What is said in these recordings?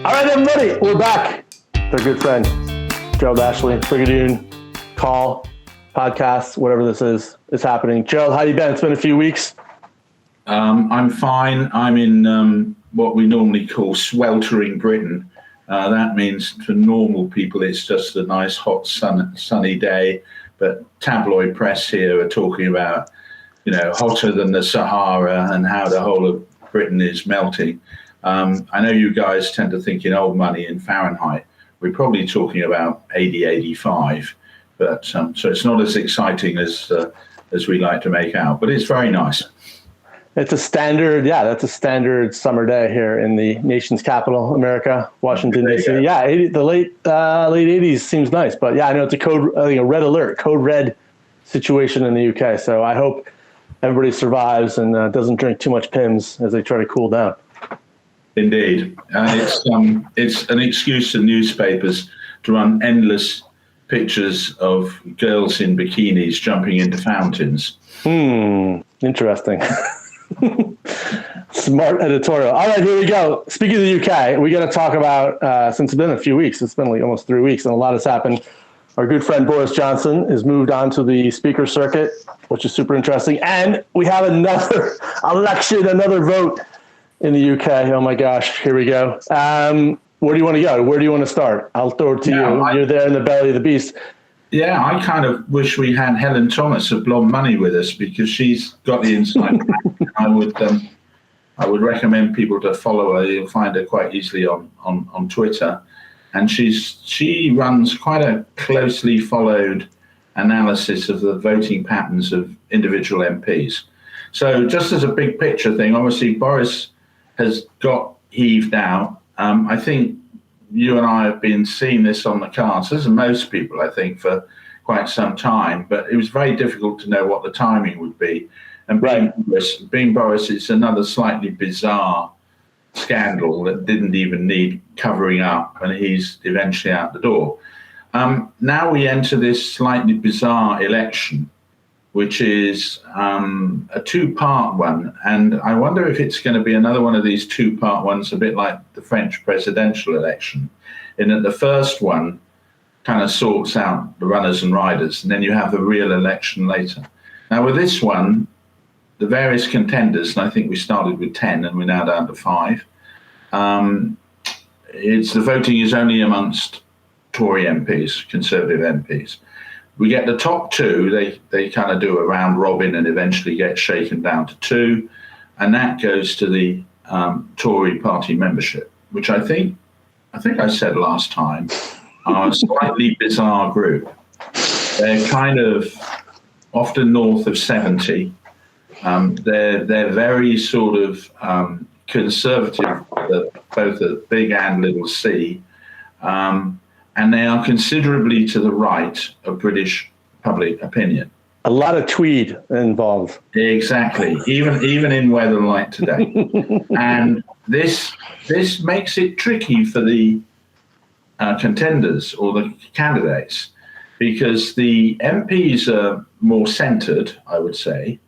All right, everybody, we're back. Their good friend, Gerald Ashley, Brigadoon, Call, podcast, whatever this is happening. Gerald, how you been? It's been a few weeks. I'm fine. I'm in what we normally call sweltering Britain. That means for normal people, it's just a nice, hot, sunny day. But tabloid press here are talking about, hotter than the Sahara and how the whole of Britain is melting. I know you guys tend to think in old money in Fahrenheit. We're probably talking about 80, 85. But so it's not as exciting as we like to make out. But it's very nice. It's a standard, that's a standard summer day here in the nation's capital, America, Washington, D.C. Yeah, the late 80s seems nice. But yeah, I know it's a red alert, code red situation in the UK. So I hope everybody survives and doesn't drink too much Pimm's as they try to cool down. Indeed. It's an excuse to newspapers to run endless pictures of girls in bikinis jumping into fountains. Interesting. Smart editorial. All right, here we go. Speaking of the UK, we got to talk about, since it's been a few weeks, it's been like almost 3 weeks, and a lot has happened. Our good friend Boris Johnson has moved on to the speaker circuit, which is super interesting. And we have another election, another vote in the UK. Oh my gosh, here we go. Where do you want to go? Where do you want to start? I'll throw it to you. You're there in the belly of the beast. Yeah, I kind of wish we had Helen Thomas of Blonde Money with us because she's got the inside. I would recommend people to follow her. You'll find her quite easily on Twitter. And she runs quite a closely followed analysis of the voting patterns of individual MPs. So just as a big picture thing, obviously Boris has got heaved out. I think you and I have been seeing this on the cards, as most people, I think, for quite some time. But it was very difficult to know what the timing would be. And being Boris, it's another slightly bizarre scandal that didn't even need covering up, and he's eventually out the door. Now we enter this slightly bizarre election, which is a two-part one. And I wonder if it's going to be another one of these two-part ones, a bit like the French presidential election, in that the first one kind of sorts out the runners and riders, and then you have the real election later. Now with this one, the various contenders, and I think we started with 10 and we're now down to 5, the voting is only amongst Tory MPs, Conservative MPs. We get the top two, they kind of do a round robin and eventually get shaken down to 2, and that goes to the Tory party membership, which I think I said last time, are a slightly bizarre group. They're kind of often north of 70. They're very sort of conservative, both a big and little c. And they are considerably to the right of British public opinion. A lot of tweed involved. Exactly, even in weather like today. And this makes it tricky for the contenders or the candidates, because the MPs are more centred, I would say.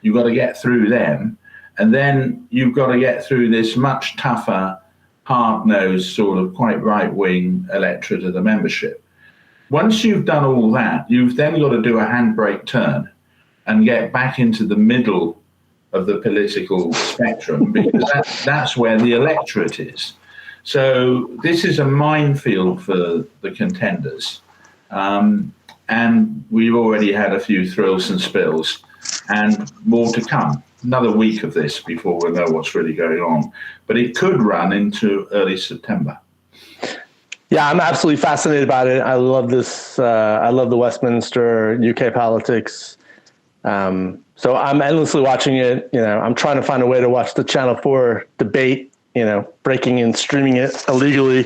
You've got to get through them. And then you've got to get through this much tougher, hard-nosed, sort of quite right-wing electorate of the membership. Once you've done all that, you've then got to do a handbrake turn and get back into the middle of the political spectrum, because that's where the electorate is. So this is a minefield for the contenders. And we've already had a few thrills and spills, and more to come. Another week of this before we know what's really going on. But it could run into early September. Yeah, I'm absolutely fascinated about it. I love this. I love the Westminster UK politics. So I'm endlessly watching it. I'm trying to find a way to watch the Channel 4 debate, breaking and streaming it illegally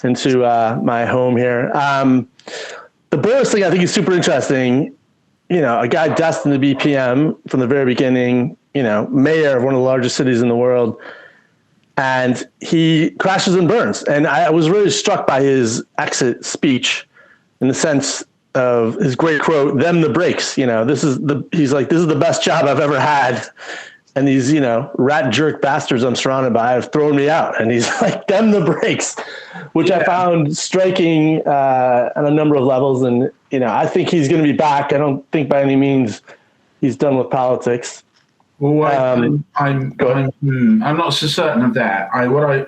into my home here. The Boris thing I think is super interesting. A guy destined to be PM from the very beginning, mayor of one of the largest cities in the world, and he crashes and burns. And I was really struck by his exit speech in the sense of his great quote, "Them the breaks." He's like, "This is the best job I've ever had and these, rat jerk bastards I'm surrounded by have thrown me out. And he's like, "Them the breaks," which I found striking on a number of levels. And, I think he's going to be back. I don't think by any means he's done with politics. Well, I'm not so certain of that.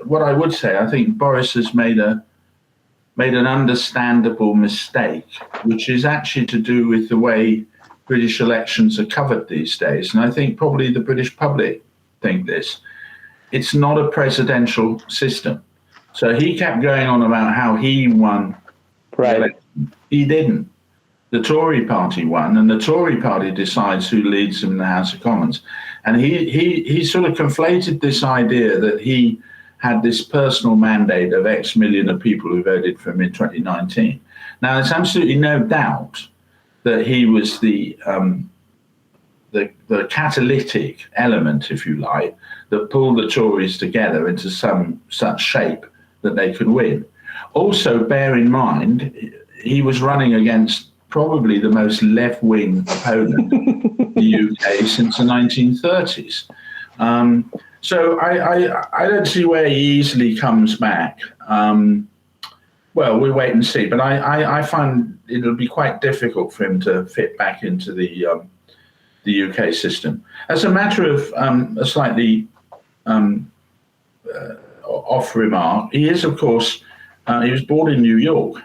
What I would say, I think Boris has made an understandable mistake, which is actually to do with the way British elections are covered these days. And I think probably the British public think this. It's not a presidential system. So he kept going on about how he won the election. He didn't. The Tory party won, and the Tory party decides who leads them in the House of Commons. And he sort of conflated this idea that he had this personal mandate of X million of people who voted for him in 2019. Now, there's absolutely no doubt that he was the catalytic element, if you like, that pulled the Tories together into some such shape that they could win. Also, bear in mind, he was running against probably the most left-wing opponent in the UK since the 1930s. So I don't see where he easily comes back. Well, we'll wait and see. But I find it'll be quite difficult for him to fit back into the UK system. As a matter of a slightly off remark, he is, of course, he was born in New York.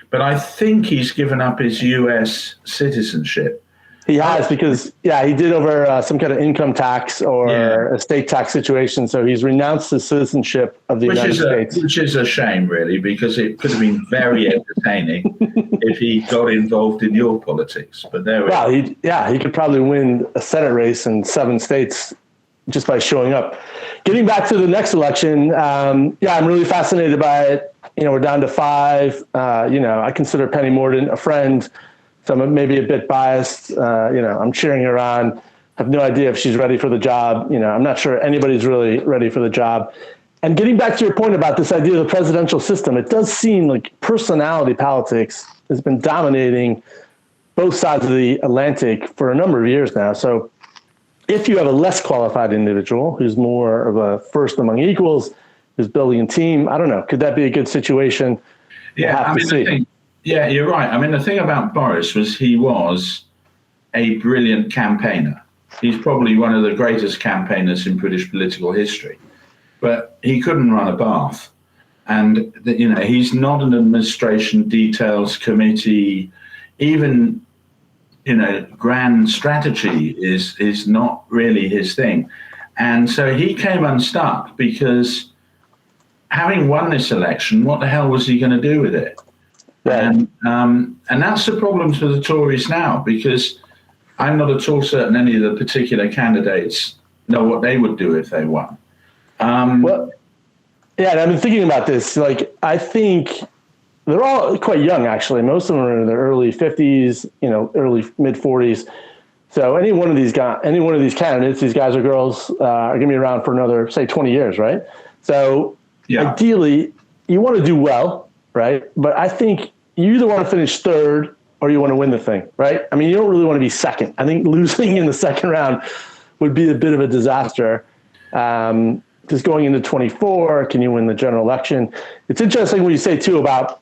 But I think he's given up his U.S. citizenship. He has, because, he did over some kind of income tax or estate tax situation. So he's renounced his citizenship of the United States. Which is a shame, really, because it could have been very entertaining if he got involved in your politics. But there we go. He could probably win a Senate race in 7 states just by showing up. Getting back to the next election, I'm really fascinated by it. We're down to 5. I consider Penny Mordaunt a friend, so I'm maybe a bit biased. I'm cheering her on. I have no idea if she's ready for the job. I'm not sure anybody's really ready for the job. And getting back to your point about this idea of the presidential system, it does seem like personality politics has been dominating both sides of the Atlantic for a number of years now. So if you have a less qualified individual who's more of a first among equals, who's building a team, I don't know, could that be a good situation? Yeah, you're right. I mean, the thing about Boris was he was a brilliant campaigner. He's probably one of the greatest campaigners in British political history, but he couldn't run a bath. And, he's not an administration details committee, even, grand strategy is not really his thing. And so he came unstuck because having won this election, what the hell was he going to do with it? And that's the problem for the Tories now, because I'm not at all certain any of the particular candidates know what they would do if they won. And I've been thinking about this. I think they're all quite young, actually. Most of them are in their early 50s, early mid 40s. So any one of these candidates, these guys or girls, are going to be around for another, say, 20 years, right? So ideally, you want to do well, right? But I think you either want to finish third or you want to win the thing, right? I mean, you don't really want to be second. I think losing in the second round would be a bit of a disaster. Just going into 24, can you win the general election? It's interesting what you say, too, about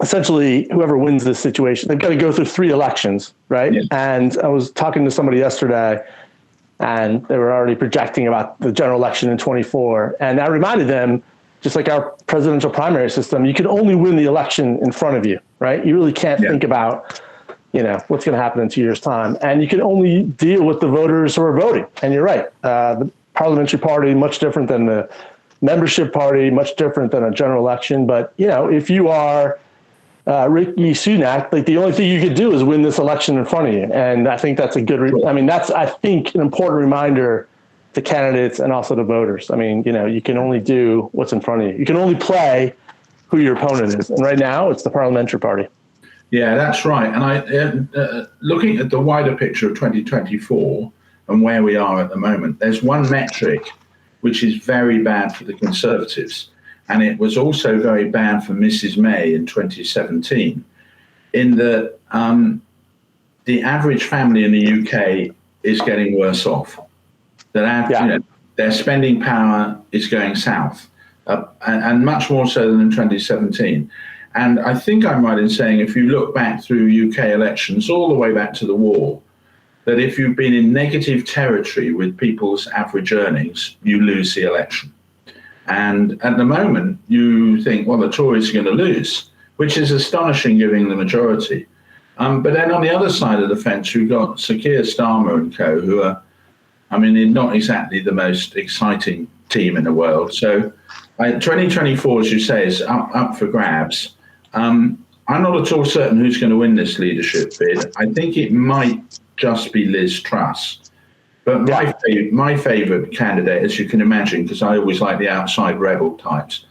essentially whoever wins this situation, they've got to go through 3 elections, right? Yeah. And I was talking to somebody yesterday, and they were already projecting about the general election in 24. And I reminded them, just like our presidential primary system, you can only win the election in front of you, right? You really can't think about, what's going to happen in 2 years' time. And you can only deal with the voters who are voting. And you're right. The parliamentary party, much different than the membership party, much different than a general election. But, if you are Rishi Sunak, the only thing you could do is win this election in front of you. And I think that's a good, that's, I think, an important reminder to candidates and also to voters. I mean, you can only do what's in front of you. You can only play who your opponent is. And right now it's the parliamentary party. Yeah, that's right. And I, looking at the wider picture of 2024 and where we are at the moment, there's one metric which is very bad for the Conservatives. And it was also very bad for Mrs. May in 2017, in that the average family in the UK is getting worse off. that their spending power is going south, and much more so than in 2017. And I think I'm right in saying, if you look back through UK elections all the way back to the war, that if you've been in negative territory with people's average earnings, you lose the election. And at the moment, you think, well, the Tories are going to lose, which is astonishing given the majority. But then on the other side of the fence, you've got Sir Keir Starmer and co, who are, I mean, not exactly the most exciting team in the world. So 2024, as you say, is up for grabs. I'm not at all certain who's going to win this leadership bid. I think it might just be Liz Truss. But my favourite candidate, as you can imagine, because I always like the outside rebel types,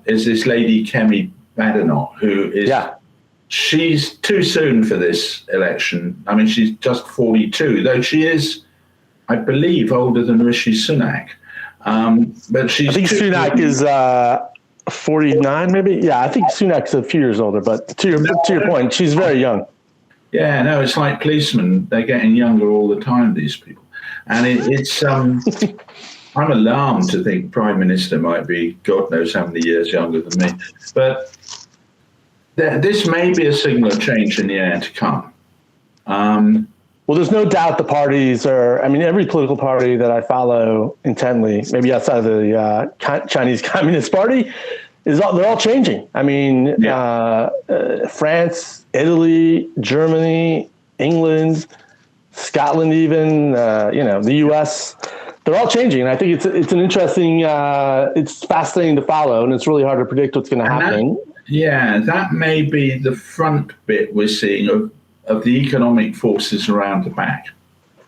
is this lady Kemi Badenoch, who is... She's too soon for this election. I mean, she's just 42, though she is, I believe, older than Rishi Sunak. But she's... I think Sunak is 49, maybe? Yeah, I think Sunak's a few years older, but to your point, she's very young. Yeah, no, it's like policemen. They're getting younger all the time, these people. And it's... I'm alarmed to think Prime Minister might be God knows how many years younger than me. But... this may be a signal of change in the air to come. Well, there's no doubt the parties are, I mean, every political party that I follow intently, maybe outside of the Chinese Communist Party, they're all changing. I mean, France, Italy, Germany, England, Scotland even, the U.S., they're all changing. And I think it's an interesting, it's fascinating to follow, and it's really hard to predict what's going to happen. That may be the front bit we're seeing of the economic forces around the back.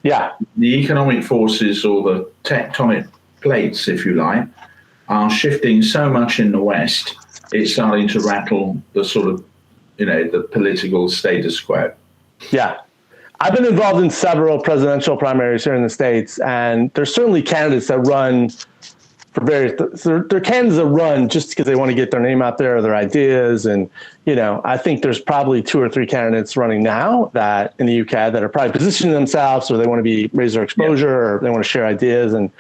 Yeah. The economic forces, or the tectonic plates, if you like, are shifting so much in the West, it's starting to rattle the sort of, the political status quo. Yeah. I've been involved in several presidential primaries here in the States, and there's certainly candidates that run for various, they're candidates that run just because they want to get their name out there, or their ideas. And, I think there's probably 2 or 3 candidates running now that in the UK that are probably positioning themselves, or they want to raise their exposure, or they want to share ideas. And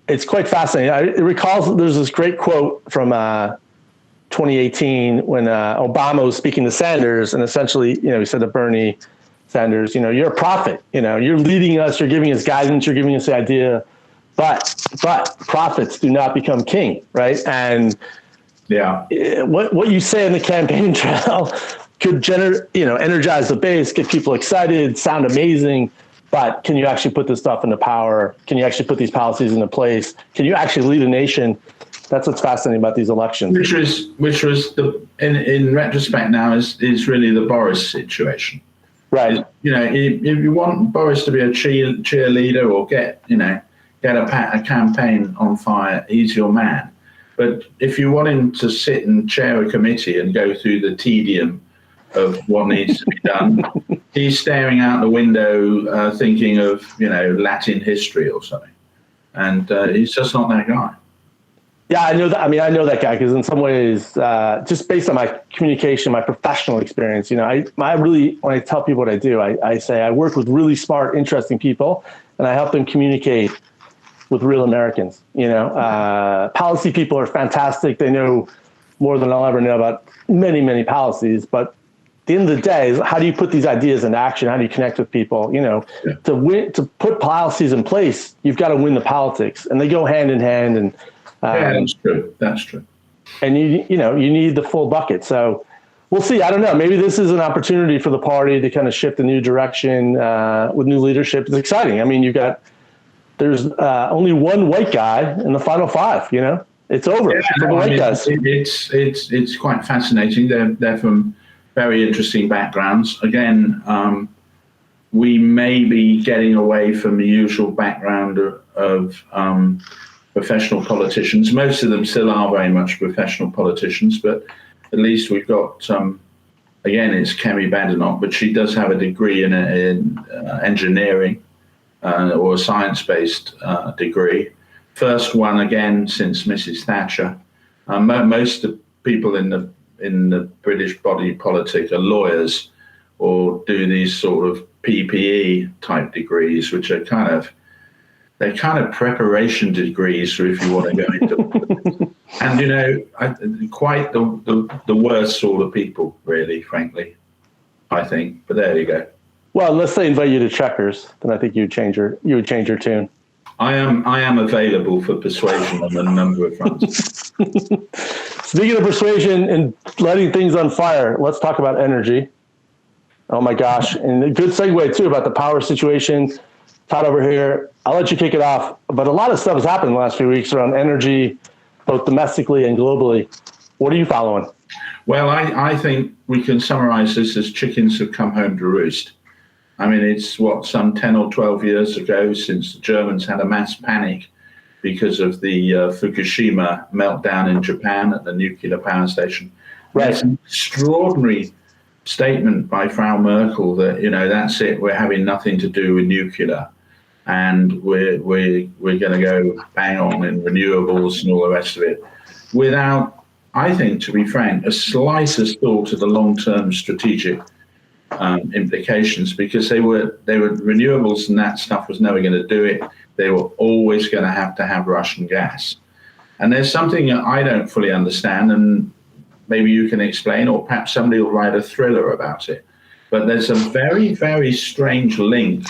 it's quite fascinating. I recall there's this great quote from 2018 when Obama was speaking to Sanders, and essentially, he said to Bernie Sanders, you're a prophet, you're leading us, you're giving us guidance, you're giving us the idea. But prophets do not become king, right? And what you say in the campaign trail could energize the base, get people excited, sound amazing. But can you actually put this stuff into power? Can you actually put these policies into place? Can you actually lead a nation? That's what's fascinating about these elections. Which was in retrospect now is really the Boris situation. Right. If you want Boris to be a cheerleader or get a campaign on fire, he's your man. But if you want him to sit and chair a committee and go through the tedium of what needs to be done, he's staring out the window thinking of, Latin history or something. And he's just not that guy. Yeah, I know that. I mean, I know that guy because in some ways, just based on my communication, my professional experience, I really, when I tell people what I do, I say I work with really smart, interesting people, and I help them communicate with real Americans. Policy people are fantastic. They know more than I'll ever know about many, many policies. But at the end of the day, how do you put these ideas into action? How do you connect with people? To put policies in place, you've got to win the politics, and they go hand in hand. And that's true. That's true. And you need the full bucket. So we'll see. I don't know. Maybe this is an opportunity for the party to kind of shift a new direction with new leadership. It's exciting. I mean, there's only one white guy in the final 5. It's over for the white guys. It's quite fascinating. They're from very interesting backgrounds. Again, we may be getting away from the usual background of professional politicians. Most of them still are very much professional politicians, but at least we've got again, it's Kemi Badenoch, but she does have a degree in engineering or a science-based degree. First one again since Mrs. Thatcher. Most of the people in the British body politic are lawyers or do these sort of PPE type degrees, which are kind of they're kind of preparation degrees for if you want to go into and quite the worst sort of people, really, frankly, I think. But there you go. Well, unless they invite you to checkers, then I think you would change your tune. I am available for persuasion on a number of fronts. Speaking of persuasion and lighting things on fire, let's talk about energy. Oh my gosh. And a good segue too about the power situation. Todd over here, I'll let you kick it off, but a lot of stuff has happened in the last few weeks around energy, both domestically and globally. What are you following? Well, I think we can summarize this as chickens have come home to roost. I mean, it's some 10 or 12 years ago since the Germans had a mass panic because of the Fukushima meltdown in Japan at the nuclear power station. Right. There's an extraordinary statement by Frau Merkel that, that's it, we're having nothing to do with nuclear. And we're going to go bang on in renewables and all the rest of it, without, I think, to be frank, a slightest thought of the long-term strategic implications, because they were renewables and that stuff was never going to do it. They were always going to have Russian gas. And there's something that I don't fully understand, and maybe you can explain, or perhaps somebody will write a thriller about it. But there's a very, very strange link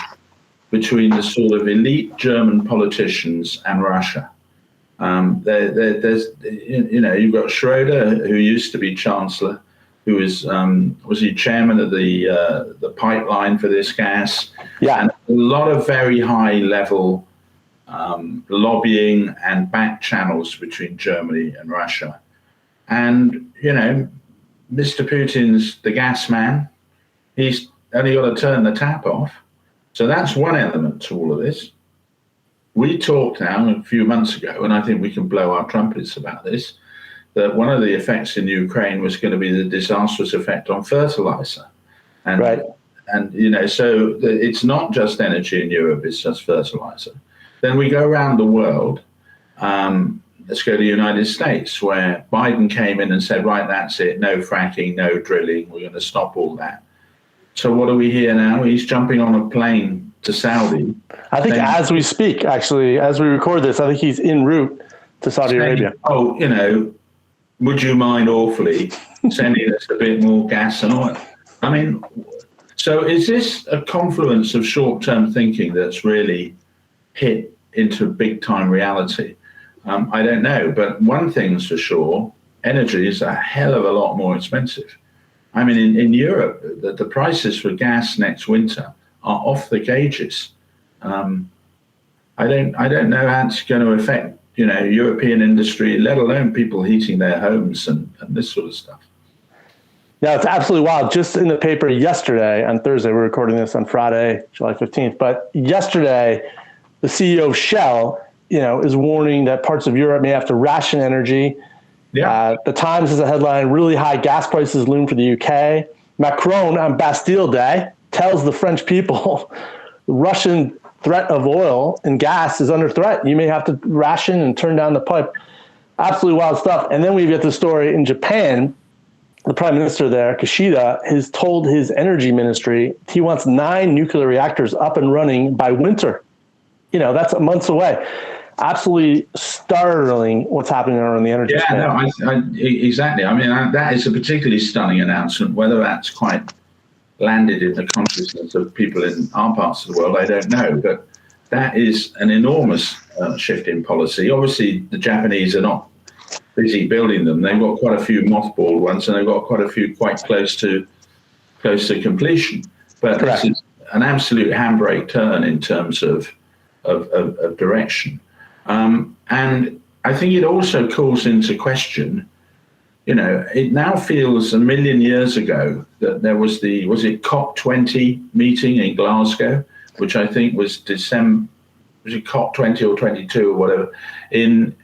between the sort of elite German politicians and Russia. There's you've got Schroeder, who used to be chancellor, who was he chairman of the pipeline for this gas? Yeah, and a lot of very high level lobbying and back channels between Germany and Russia. And Mr. Putin's the gas man. He's only got to turn the tap off. So that's one element to all of this. We talked now a few months ago, and I think we can blow our trumpets about this, that one of the effects in Ukraine was going to be the disastrous effect on fertilizer. And, right. And, so it's not just energy in Europe, it's just fertilizer. Then we go around the world. Let's go to the United States, where Biden came in and said, right, that's it. No fracking, no drilling. We're going to stop all that. So what do we hear now? He's jumping on a plane to Saudi. I think as we speak, actually, as we record this, I think he's en route to Saudi Arabia. Oh, would you mind awfully sending us a bit more gas and oil? I mean, so is this a confluence of short-term thinking that's really hit into big-time reality? I don't know, but one thing's for sure, energy is a hell of a lot more expensive. I mean, in Europe, the prices for gas next winter are off the gauges. I don't know how it's going to affect, European industry, let alone people heating their homes and this sort of stuff. Yeah, it's absolutely wild. Just in the paper yesterday, on Thursday, we're recording this on Friday, July 15th, but yesterday, the CEO of Shell, is warning that parts of Europe may have to ration energy. Yeah. The Times has a headline, really high gas prices loom for the UK. Macron on Bastille Day tells the French people the Russian threat of oil and gas is under threat. You may have to ration and turn down the pipe. Absolutely wild stuff. And then we get the story in Japan. The prime minister there, Kishida, has told his energy ministry he wants 9 nuclear reactors up and running by winter. That's months away. Absolutely startling what's happening around the energy space. Yeah, exactly. I mean, that is a particularly stunning announcement. Whether that's quite landed in the consciousness of people in our parts of the world, I don't know. But that is an enormous shift in policy. Obviously, the Japanese are not busy building them. They've got quite a few mothballed ones, and they've got quite a few quite close to completion. But Correct. This is an absolute handbrake turn in terms of direction. And I think it also calls into question, it now feels a million years ago that there was was it COP20 meeting in Glasgow, which I think was December, was it COP20 or 22 or whatever, in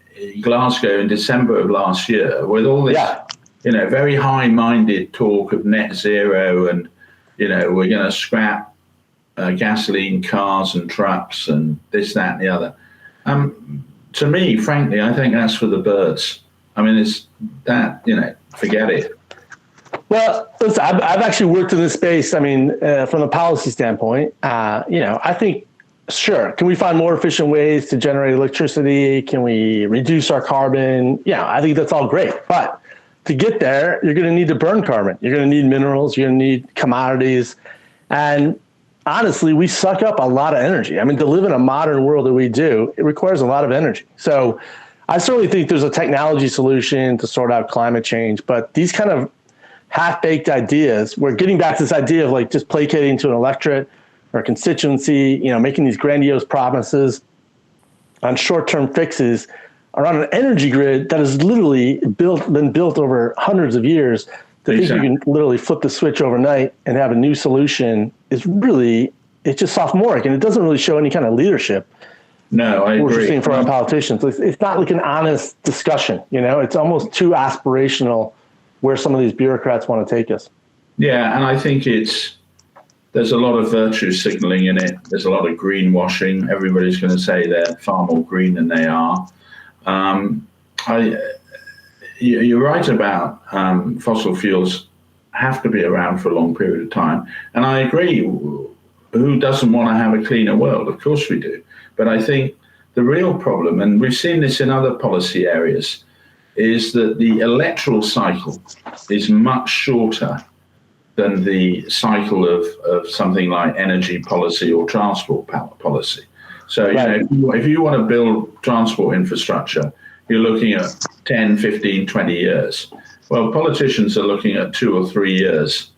Glasgow in December of last year, with all this, very high-minded talk of net zero and, we're going to scrap gasoline cars and trucks and this, that, and the other. To me, frankly, I think that's for the birds. I mean, it's that, forget it. Well, listen, I've actually worked in this space. I mean, from a policy standpoint, I think sure. Can we find more efficient ways to generate electricity? Can we reduce our carbon? Yeah, I think that's all great. But to get there, you're going to need to burn carbon. You're going to need minerals. You're going to need commodities. And honestly, we suck up a lot of energy. I mean, to live in a modern world that we do, it requires a lot of energy. So I certainly think there's a technology solution to sort out climate change. But these kind of half-baked ideas, we're getting back to this idea of like just placating to an electorate or a constituency, making these grandiose promises on short-term fixes around an energy grid that has literally been built over hundreds of years. To think you can literally flip the switch overnight and have a new solution is really, it's just sophomoric, and it doesn't really show any kind of leadership. No, I agree. We're seeing from our politicians. It's not like an honest discussion, It's almost too aspirational where some of these bureaucrats want to take us. Yeah, and I think there's a lot of virtue signaling in it. There's a lot of greenwashing. Everybody's going to say they're far more green than they are. You're right about fossil fuels have to be around for a long period of time. And I agree, who doesn't want to have a cleaner world? Of course we do. But I think the real problem, and we've seen this in other policy areas, is that the electoral cycle is much shorter than the cycle of something like energy policy or transport policy. So, if you want to build transport infrastructure, you're looking at 10, 15, 20 years. Well, politicians are looking at 2 or 3 years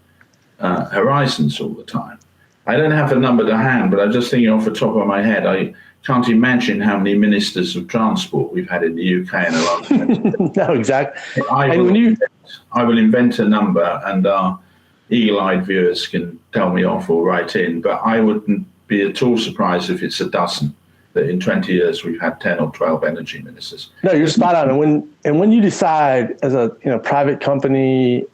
horizons all the time. I don't have a number to hand, but I'm just thinking off the top of my head, I can't imagine how many ministers of transport we've had in the UK in the last 20 years. No, exactly. I will invent a number, and our eagle-eyed viewers can tell me off or write in, but I wouldn't be at all surprised if it's a dozen, that in 20 years we've had 10 or 12 energy ministers. No, you're spot on. And when you decide as a private company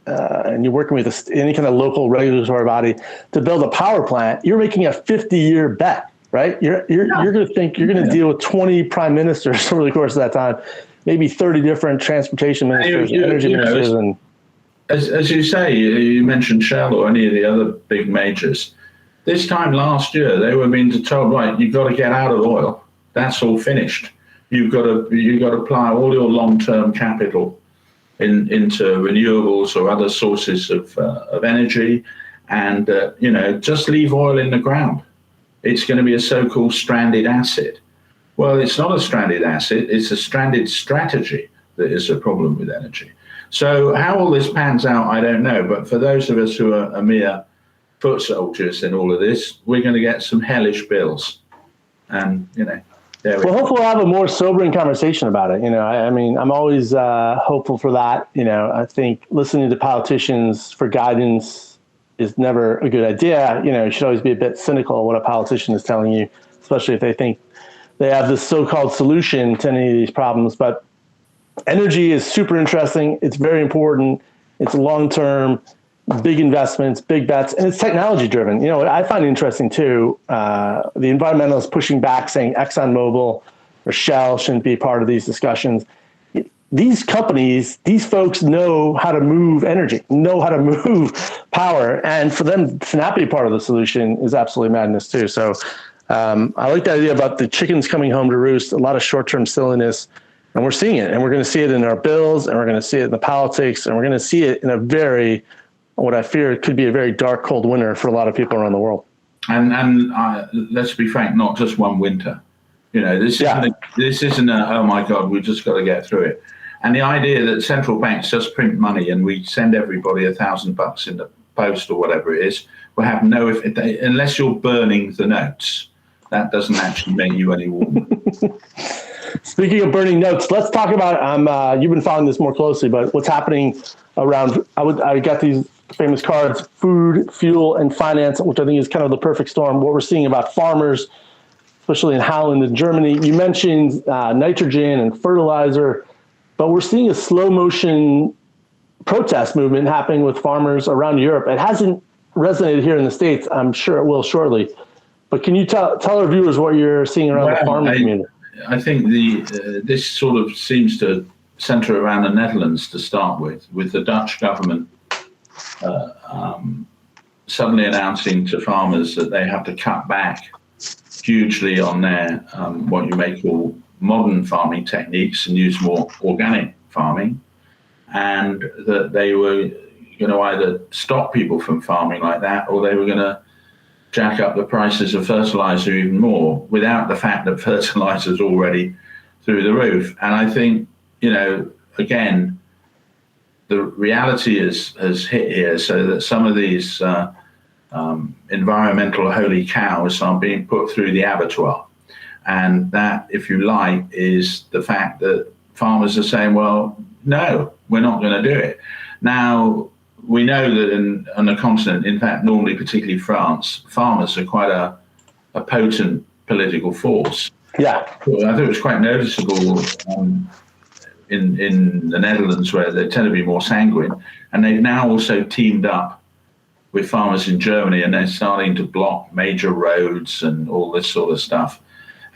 and you're working with any kind of local regulatory body to build a power plant, you're making a 50-year bet, right? You're going to think you're going to deal with 20 prime ministers over the course of that time, maybe 30 different transportation ministers, energy ministers, and. As you say, you mentioned Shell or any of the other big majors. This time last year, they were being told, right, you've got to get out of oil. That's all finished. You've got to apply all your long-term capital into renewables or other sources of energy, and just leave oil in the ground. It's going to be a so-called stranded asset. Well, it's not a stranded asset. It's a stranded strategy that is a problem with energy. So how all this pans out, I don't know. But for those of us who are mere foot soldiers in all of this, we're going to get some hellish bills. And, there we go. Well, hopefully we'll have a more sobering conversation about it. I mean, I'm always hopeful for that. I think listening to politicians for guidance is never a good idea. You should always be a bit cynical of what a politician is telling you, especially if they think they have this so-called solution to any of these problems. But energy is super interesting. It's very important. It's long-term, big investments, big bets, and it's technology-driven. I find it interesting, too. The environmentalists pushing back, saying ExxonMobil or Shell shouldn't be part of these discussions. These companies, these folks know how to move energy, know how to move power, and for them to not be part of the solution is absolutely madness, too. So I like the idea about the chickens coming home to roost, a lot of short-term silliness. And we're seeing it, and we're going to see it in our bills, and we're going to see it in the politics, and we're going to see it in what I fear could be a very dark, cold winter for a lot of people around the world. And let's be frank, not just one winter. This isn't a, oh my God, we've just got to get through it. And the idea that central banks just print money and we send everybody $1,000 in the post or whatever it is, will have no effect unless you're burning the notes. That doesn't actually make you any warmer. Speaking of burning notes, let's talk about, you've been following this more closely, but what's happening around, I got these famous cards, food, fuel, and finance, which I think is kind of the perfect storm. What we're seeing about farmers, especially in Holland and Germany. You mentioned nitrogen and fertilizer, but we're seeing a slow motion protest movement happening with farmers around Europe. It hasn't resonated here in the States. I'm sure it will shortly. But can you tell our viewers what you're seeing around the farming community? I think this sort of seems to center around the Netherlands to start with the Dutch government suddenly announcing to farmers that they have to cut back hugely on their what you may call modern farming techniques and use more organic farming, and that they were going to either stop people from farming like that, or they were going to jack up the prices of fertilizer even more, without the fact that fertilizer is already through the roof. And I think, again, the reality has hit here, so that some of these environmental holy cows are being put through the abattoir. And that, if you like, is the fact that farmers are saying, well, no, we're not going to do it. Now, we know that on the continent, in fact, normally, particularly France, farmers are quite a potent political force. Yeah. I thought it was quite noticeable in the Netherlands, where they tend to be more sanguine. And they've now also teamed up with farmers in Germany, and they're starting to block major roads and all this sort of stuff.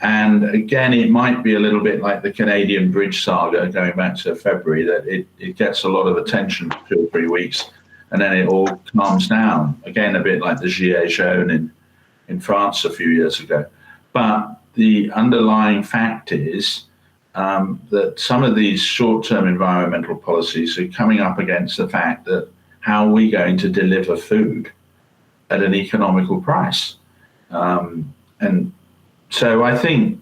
And again, it might be a little bit like the Canadian bridge saga going back to February, that it gets a lot of attention for 2 or 3 weeks, and then it all calms down. Again, a bit like the Gilets jaunes in France a few years ago. But the underlying fact is that some of these short-term environmental policies are coming up against the fact that how are we going to deliver food at an economical price? And so I think,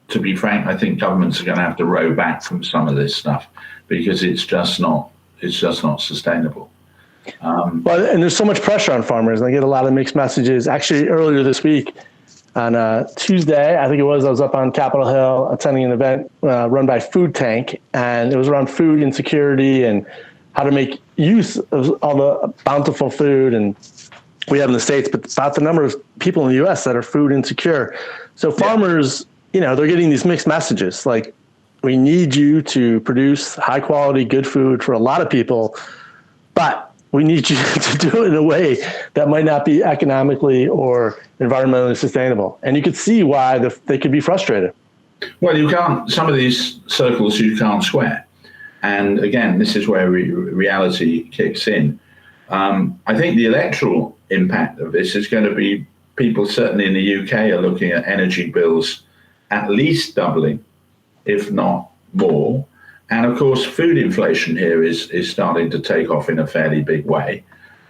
to be frank, I think governments are going to have to row back from some of this stuff, because it's just not sustainable. Well, and there's so much pressure on farmers, and I get a lot of mixed messages. Actually, earlier this week, on Tuesday, I think it was, I was up on Capitol Hill attending an event run by Food Tank, and it was around food insecurity and how to make use of all the bountiful food and we have in the States, but about the number of people in the U.S. that are food insecure. So farmers, they're getting these mixed messages, like, we need you to produce high quality, good food for a lot of people, but we need you to do it in a way that might not be economically or environmentally sustainable. And you could see why they could be frustrated. Well, you can't, some of these circles you can't square. And again, this is where reality kicks in. I think the electoral impact of this is going to be, people certainly in the UK are looking at energy bills at least doubling, if not more. And of course, food inflation here is starting to take off in a fairly big way.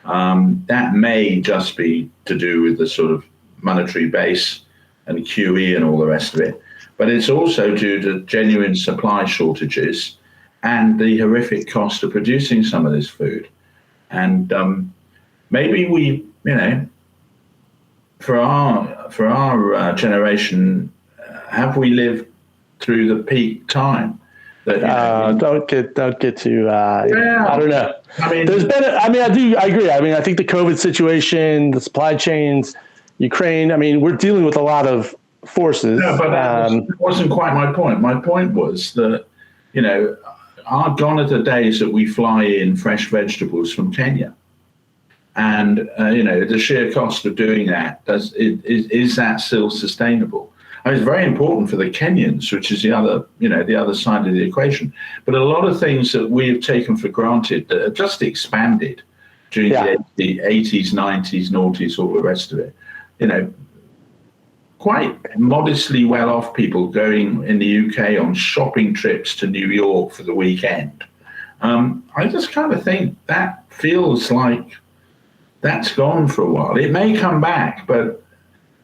That may just be to do with the sort of monetary base and QE and all the rest of it. But it's also due to genuine supply shortages and the horrific cost of producing some of this food. And maybe we, for our generation, have we lived through the peak time? That, don't get too. I don't know. I mean, I agree. I think the COVID situation, the supply chains, Ukraine. We're dealing with a lot of forces. No, but that wasn't quite my point. My point was that, are gone are the days that we fly in fresh vegetables from Kenya. And, the sheer cost of doing that, is that still sustainable? It's very important for the Kenyans, which is the other side of the equation. But a lot of things that we have taken for granted that have just expanded during the 80s, 90s, noughties, all the rest of it. Quite modestly well-off people going in the UK on shopping trips to New York for the weekend. I just kind of think that feels like that's gone for a while. It may come back, but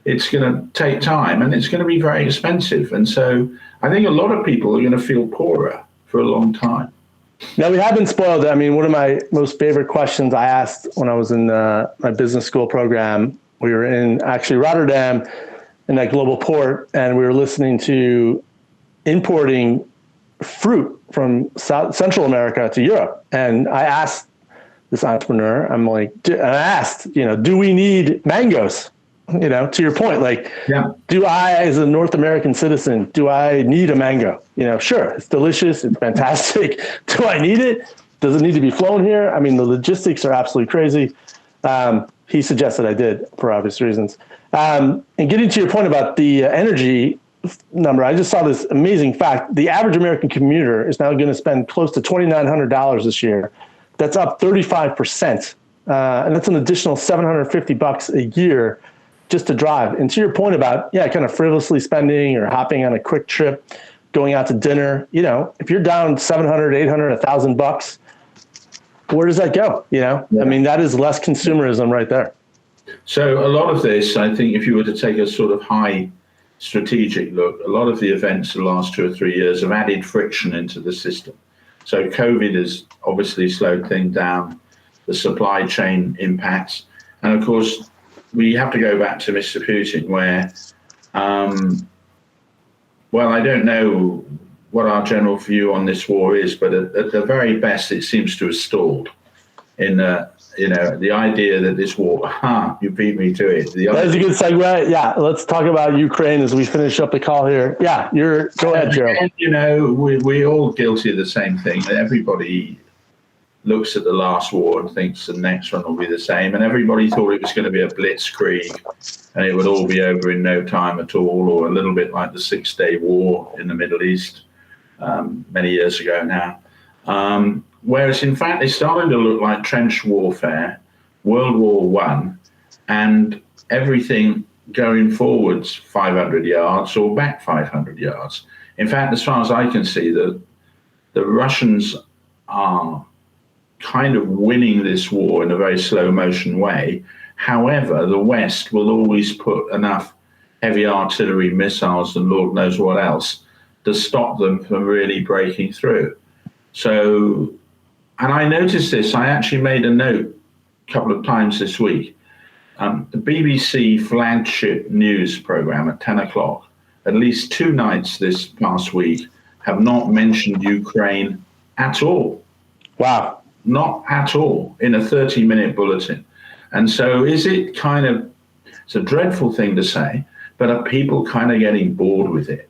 it's going to take time and it's going to be very expensive. And so I think a lot of people are going to feel poorer for a long time. Now, we have been spoiled. One of my most favorite questions I asked when I was in my business school program, we were in actually Rotterdam in that global port, and we were listening to importing fruit from Central America to Europe. And I asked this entrepreneur, do we need mangoes? To your point, do I, as a North American citizen, do I need a mango? Sure, it's delicious, it's fantastic. Do I need it? Does it need to be flown here? The logistics are absolutely crazy. He suggested I did, for obvious reasons. And getting to your point about the energy number, I just saw this amazing fact. The average American commuter is now going to spend close to $2,900 this year. That's up 35%. And that's an additional $750 a year just to drive. And to your point about, kind of frivolously spending or hopping on a quick trip, going out to dinner, if you're down $700, $800, $1,000, where does that go? I mean, that is less consumerism right there. So a lot of this, I think, if you were to take a sort of high strategic look, a lot of the events of the last 2 or 3 years have added friction into the system. So COVID has obviously slowed things down, the supply chain impacts. And of course, we have to go back to Mr. Putin where, I don't know what our general view on this war is, but at the very best, it seems to have stalled in the idea that this war, you beat me to it. That's a good segue. Yeah, let's talk about Ukraine as we finish up the call here. Yeah, go ahead, Gerald. We're all guilty of the same thing. Everybody looks at the last war and thinks the next one will be the same. And everybody thought it was going to be a blitzkrieg and it would all be over in no time at all, or a little bit like the 6-Day War in the Middle East many years ago now. Whereas, in fact, it's starting to look like trench warfare, World War I, and everything going forwards 500 yards or back 500 yards. In fact, as far as I can see, the Russians are kind of winning this war in a very slow motion way. However, the West will always put enough heavy artillery, missiles, and Lord knows what else to stop them from really breaking through. So, and I noticed this, I actually made a note a couple of times this week. The BBC flagship news program at 10 o'clock, at least 2 nights this past week, have not mentioned Ukraine at all. Wow. Not at all in a 30-minute bulletin. And so is it kind of, it's a dreadful thing to say, but are people kind of getting bored with it?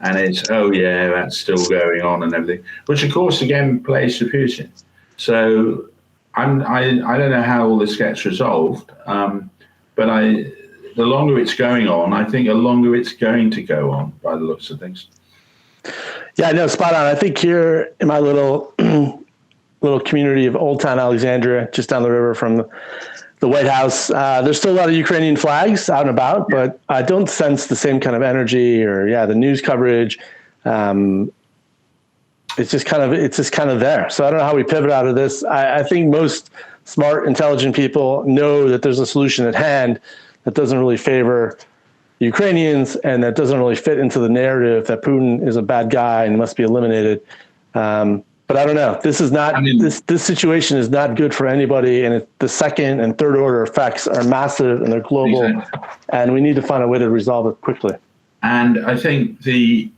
And it's, that's still going on and everything, which of course, again, plays to Putin. So I don't know how all this gets resolved, but the longer it's going on, I think the longer it's going to go on by the looks of things. Yeah, no, spot on. I think here in my little community of Old Town Alexandria, just down the river from the White House, there's still a lot of Ukrainian flags out and about, but I don't sense the same kind of energy or the news coverage. It's just kind of there. So I don't know how we pivot out of this. I think most smart, intelligent people know that there's a solution at hand that doesn't really favor Ukrainians and that doesn't really fit into the narrative that Putin is a bad guy and must be eliminated. But I don't know. This is not. This situation is not good for anybody, and the second and third order effects are massive and they're global, and we need to find a way to resolve it quickly. And I think there's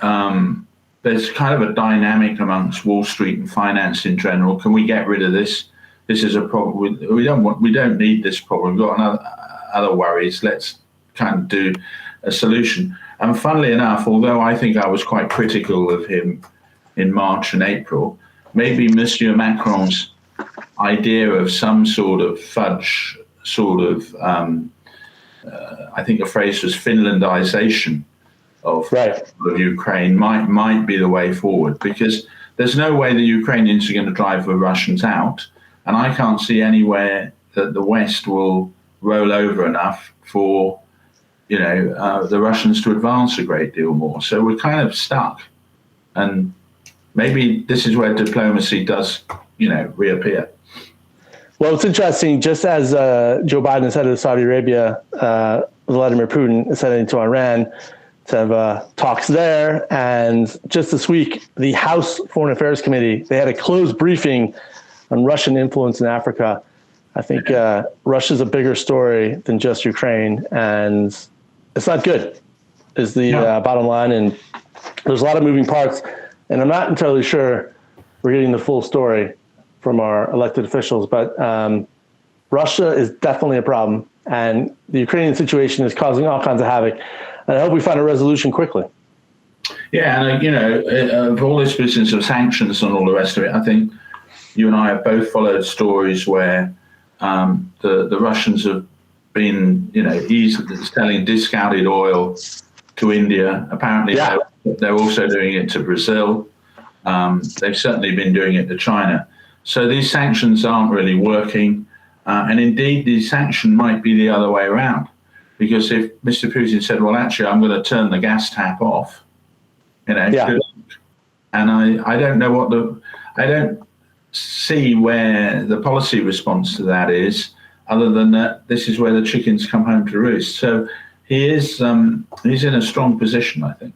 kind of a dynamic amongst Wall Street and finance in general. Can we get rid of this? This is a problem. We don't need this problem. We've got other worries. Let's kind of do a solution. And funnily enough, although I think I was quite critical of him in March and April, maybe Monsieur Macron's idea of some sort of fudge, I think the phrase was Finlandization of Ukraine might be the way forward, because there's no way the Ukrainians are going to drive the Russians out, and I can't see anywhere that the West will roll over enough for the Russians to advance a great deal more. So we're kind of stuck, and maybe this is where diplomacy does, reappear. Well, it's interesting. Just as Joe Biden is headed to Saudi Arabia, Vladimir Putin is heading to Iran to have talks there. And just this week, the House Foreign Affairs Committee, they had a closed briefing on Russian influence in Africa. I think Russia's a bigger story than just Ukraine, and it's not good, is the bottom line. And there's a lot of moving parts. And I'm not entirely sure we're getting the full story from our elected officials, but Russia is definitely a problem, and the Ukrainian situation is causing all kinds of havoc. And I hope we find a resolution quickly. Yeah, and of all this business of sanctions and all the rest of it, I think you and I have both followed stories where the Russians have been, selling discounted oil to India. Apparently, they're also doing it to Brazil. They've certainly been doing it to China. So these sanctions aren't really working. And indeed, the sanction might be the other way around. because if Mr. Putin said, well, actually, I'm going to turn the gas tap off, and I don't know I don't see where the policy response to that is, other than that this is where the chickens come home to roost. So he's in a strong position, I think.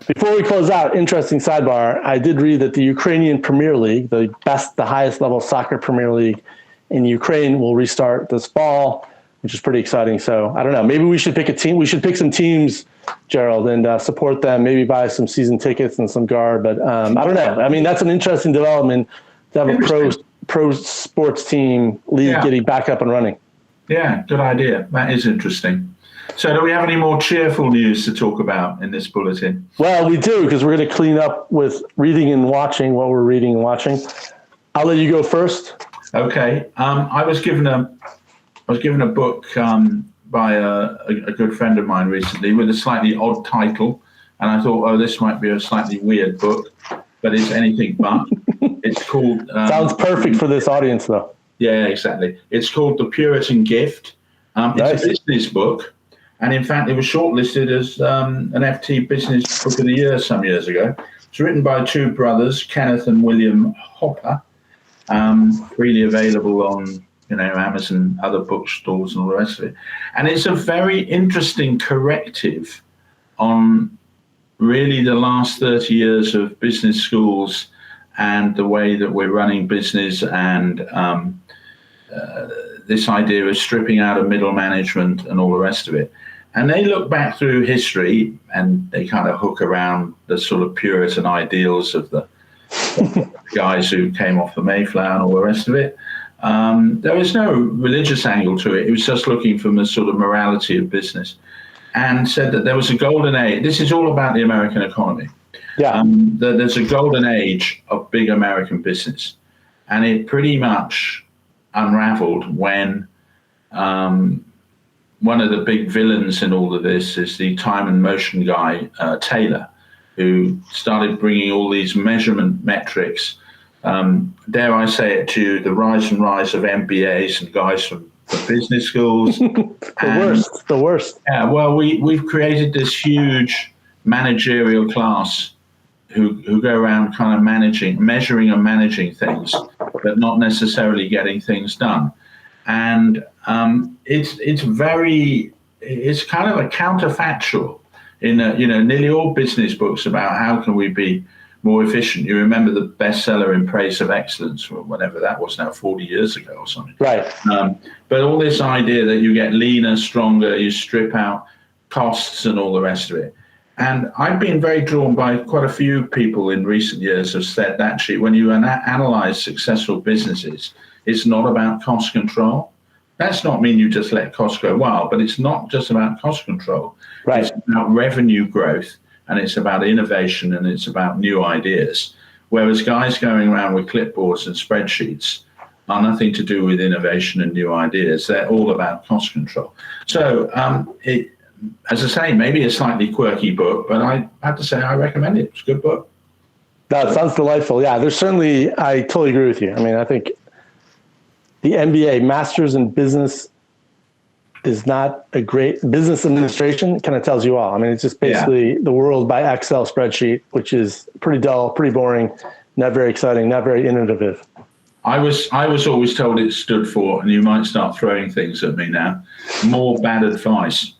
Before we close out, interesting sidebar. I did read that the Ukrainian Premier League, the highest level soccer Premier League in Ukraine, will restart this fall, which is pretty exciting. So I don't know. Maybe we should pick a team. We should pick some teams, Gerald, and support them. Maybe buy some season tickets and some guard. But I don't know. I mean, that's an interesting development to have a pro sports team league getting back up and running. Yeah, good idea. That is interesting. So do we have any more cheerful news to talk about in this bulletin? Well, we do, because we're going to clean up with reading and watching what we're reading and watching. I'll let you go first. Okay. I was given a book by a good friend of mine recently with a slightly odd title, and I thought, oh, this might be a slightly weird book, but it's anything but. It's called... Sounds perfect for this audience, though. Yeah, exactly. It's called The Puritan Gift. It's a business book. And in fact, it was shortlisted as an FT Business Book of the Year some years ago. It's written by two brothers, Kenneth and William Hopper, freely available on Amazon, other bookstores, and all the rest of it. And it's a very interesting corrective on really the last 30 years of business schools and the way that we're running business, and this idea of stripping out of middle management and all the rest of it. And they look back through history and they kind of hook around the sort of Puritan ideals of the guys who came off the Mayflower and all the rest of it. There was no religious angle to it. It was just looking for the sort of morality of business, and said that there was a golden age. This is all about the American economy. Yeah. That there's a golden age of big American business. And it pretty much unraveled when one of the big villains in all of this is the time and motion guy, Taylor, who started bringing all these measurement metrics. Dare I say it to you, the rise of MBAs and guys from business schools. The worst. Yeah, well, we've created this huge managerial class who go around kind of measuring and managing things, but not necessarily getting things done. And it's kind of a counterfactual in nearly all business books about how can we be more efficient. You remember the bestseller in Praise of Excellence, or whatever that was now, 40 years ago or something. Right. But all this idea that you get leaner, stronger, you strip out costs and all the rest of it. And I've been very drawn by quite a few people in recent years have said that actually when you analyze successful businesses, it's not about cost control. That's not mean you just let costs go wild, but it's not just about cost control. Right. It's about revenue growth, and it's about innovation, and it's about new ideas. Whereas guys going around with clipboards and spreadsheets are nothing to do with innovation and new ideas. They're all about cost control. So as I say, maybe a slightly quirky book, but I have to say I recommend it. It's a good book. That sounds delightful. Yeah, I totally agree with you. I mean, I think the MBA, Masters in Business, is not a great business administration. Kind of tells you all. I mean, it's just basically the world by Excel spreadsheet, which is pretty dull, pretty boring, not very exciting, not very innovative. I was always told it stood for, and you might start throwing things at me now, more bad advice.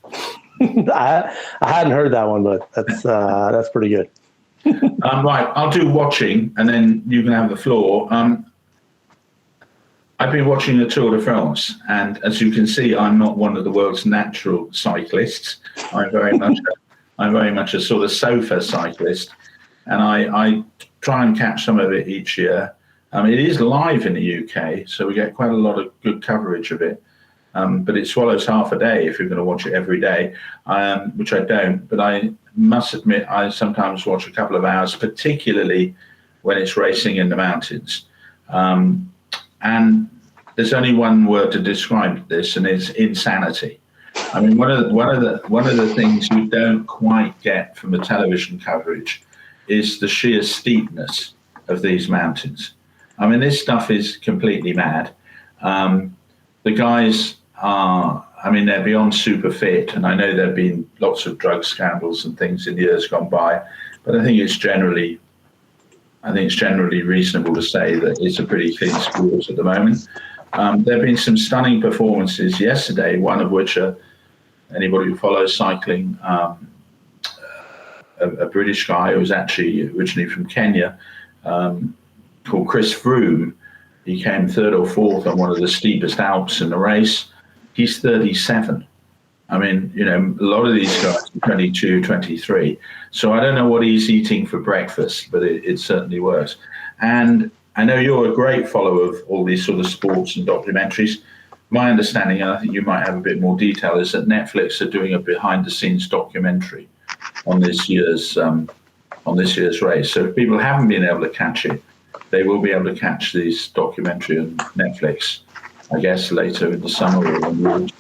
I hadn't heard that one, but that's pretty good. Right, I'll do watching, and then you can have the floor. I've been watching the Tour de France, and as you can see, I'm not one of the world's natural cyclists. I'm very much a sort of sofa cyclist, and I try and catch some of it each year. It is live in the UK, so we get quite a lot of good coverage of it. But it swallows half a day if you're going to watch it every day, which I don't. But I must admit, I sometimes watch a couple of hours, particularly when it's racing in the mountains. And there's only one word to describe this, and it's insanity. I mean, one of the things you don't quite get from the television coverage is the sheer steepness of these mountains. I mean, this stuff is completely mad. The guys are I mean, they're beyond super fit, and I know there have been lots of drug scandals and things in years gone by, but I think it's generally reasonable to say that it's a pretty clean sport at the moment. There have been some stunning performances yesterday, one of which, anybody who follows cycling, a British guy who was actually originally from Kenya, called Chris Froome. He came third or fourth on one of the steepest Alps in the race. He's 37. I mean, a lot of these guys are 22, 23. So I don't know what he's eating for breakfast, but it certainly works. And I know you're a great follower of all these sort of sports and documentaries. My understanding, and I think you might have a bit more detail, is that Netflix are doing a behind-the-scenes documentary on this year's race. So if people haven't been able to catch it, they will be able to catch this documentary on Netflix, I guess, later in the summer or in March,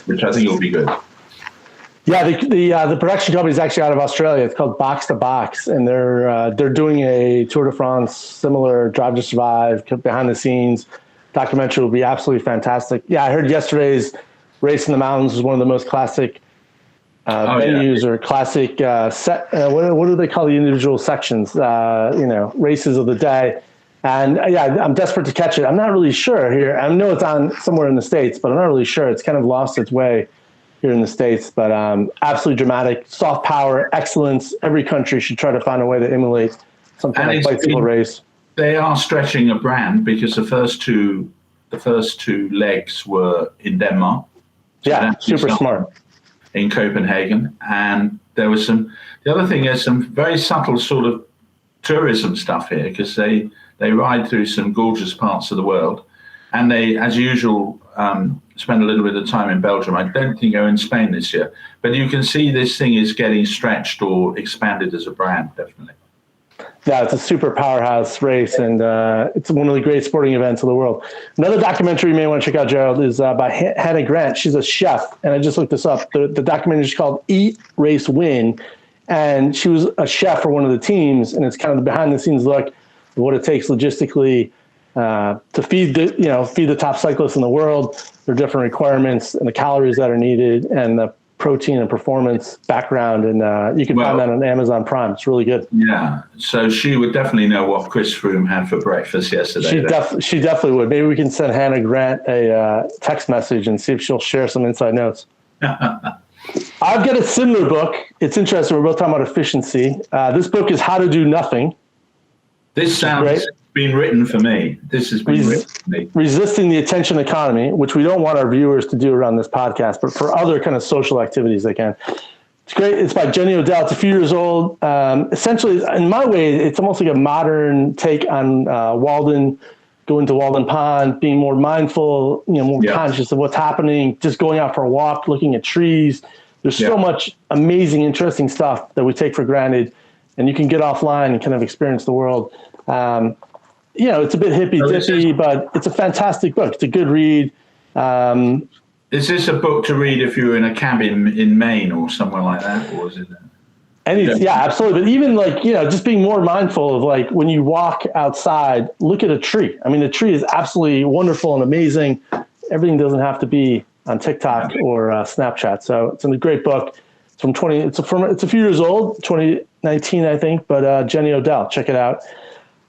which I think will be good. Yeah, the production company is actually out of Australia. It's called Box to Box, and they're doing a Tour de France similar Drive to Survive behind the scenes documentary. Will be absolutely fantastic. Yeah, I heard yesterday's Race in the Mountains was one of the most classic venues or classic what do they call the individual sections? Races of the day. And I'm desperate to catch it. I'm not really sure here. I know it's on somewhere in the States, but I'm not really sure. It's kind of lost its way here in the States, but absolutely dramatic, soft power, excellence. Every country should try to find a way to emulate something like bicycle race. They are stretching a brand because the first two legs were in Denmark. So super smart. In Copenhagen, and the other thing is some very subtle sort of tourism stuff here, because they ride through some gorgeous parts of the world, and they, as usual, spend a little bit of time in Belgium. I don't think they're in Spain this year, but you can see this thing is getting stretched or expanded as a brand, definitely. Yeah, it's a super powerhouse race, and it's one of the great sporting events of the world. Another documentary you may want to check out, Gerald, is by Hannah Grant. She's a chef, and I just looked this up. The documentary is called Eat, Race, Win, and she was a chef for one of the teams, and it's kind of the behind-the-scenes look of what it takes logistically to feed the top cyclists in the world, their different requirements, and the calories that are needed, and the protein and performance background, and you can find that on Amazon Prime. It's really good. Yeah, so she would definitely know what Chris Froome had for breakfast yesterday. She definitely would. Maybe we can send Hannah Grant a text message and see if she'll share some inside notes. I've got a similar book. It's interesting. We're both talking about efficiency. This book is How to Do Nothing. This sounds been written for me. This has been written for me. Resisting the Attention Economy, which we don't want our viewers to do around this podcast, but for other kind of social activities they can. It's great. It's by Jenny Odell. It's a few years old. Essentially, in my way, it's almost like a modern take on Walden, going to Walden Pond, being more mindful, more conscious of what's happening, just going out for a walk, looking at trees. There's so much amazing, interesting stuff that we take for granted, and you can get offline and kind of experience the world. It's a bit hippy-dippy, but it's a fantastic book. It's a good read. Is this a book to read if you're in a cabin in Maine or somewhere like that, or is it? Yeah, absolutely. But even just being more mindful of when you walk outside, look at a tree. I mean, a tree is absolutely wonderful and amazing. Everything doesn't have to be on TikTok or Snapchat. So it's a great book. It's it's a few years old, 2019, I think. But Jenny Odell, check it out.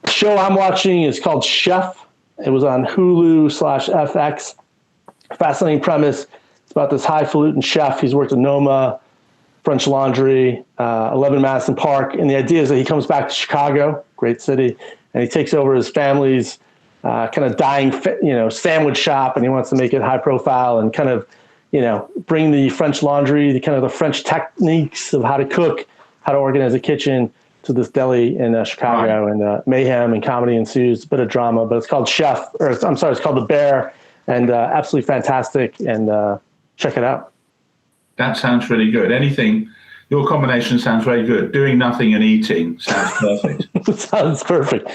The show I'm watching is called Chef. It was on Hulu/FX. Fascinating premise. It's about this highfalutin chef. He's worked at Noma, French Laundry, 11 Madison Park. And the idea is that he comes back to Chicago, great city, and he takes over his family's kind of dying, sandwich shop, and he wants to make it high profile and kind of, bring the French Laundry, the French techniques of how to cook, how to organize a kitchen to this deli in Chicago, and mayhem and comedy ensues, a bit of drama, but it's called Chef, it's called The Bear, and absolutely fantastic, and check it out. That sounds really good. Your combination sounds very good. Doing nothing and eating sounds perfect. Sounds perfect.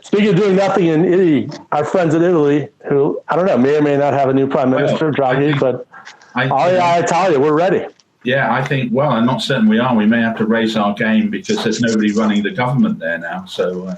Speaking of doing nothing in Italy, our friends in Italy, who, I don't know, may or may not have a new prime minister, Draghi, but Italia, we're ready. Yeah, I think, I'm not certain we are. We may have to raise our game because there's nobody running the government there now. So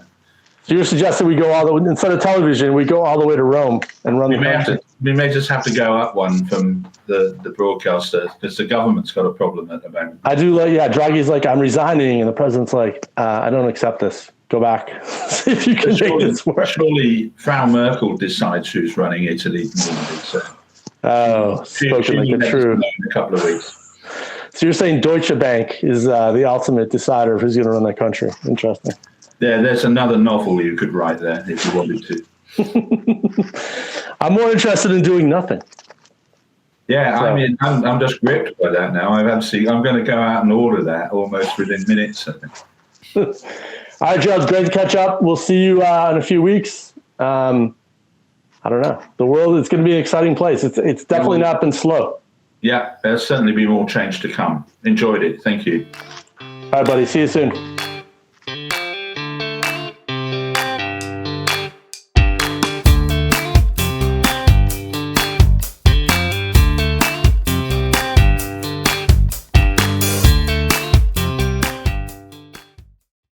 So you're suggesting we go all the way, instead of television, we go all the way to Rome and run the country? We may just have to go up one from the broadcaster, because the government's got a problem at the moment. I do like, Draghi's like, I'm resigning, and the president's like, I don't accept this. Go back. See if you can make this work. Surely Frau Merkel decides who's running Italy normally. So spoken like a true. In a couple of weeks. So you're saying Deutsche Bank is the ultimate decider of who's going to run that country. Interesting. Yeah, there's another novel you could write there if you wanted to. I'm more interested in doing nothing. Yeah, so. I mean, I'm just gripped by that now. I'm going to go out and order that almost within minutes, I think. All right, Gerald, great to catch up. We'll see you in a few weeks. I don't know. The world is going to be an exciting place. It's definitely not been slow. Yeah, there'll certainly be more change to come. Enjoyed it. Thank you. All right, buddy. See you soon.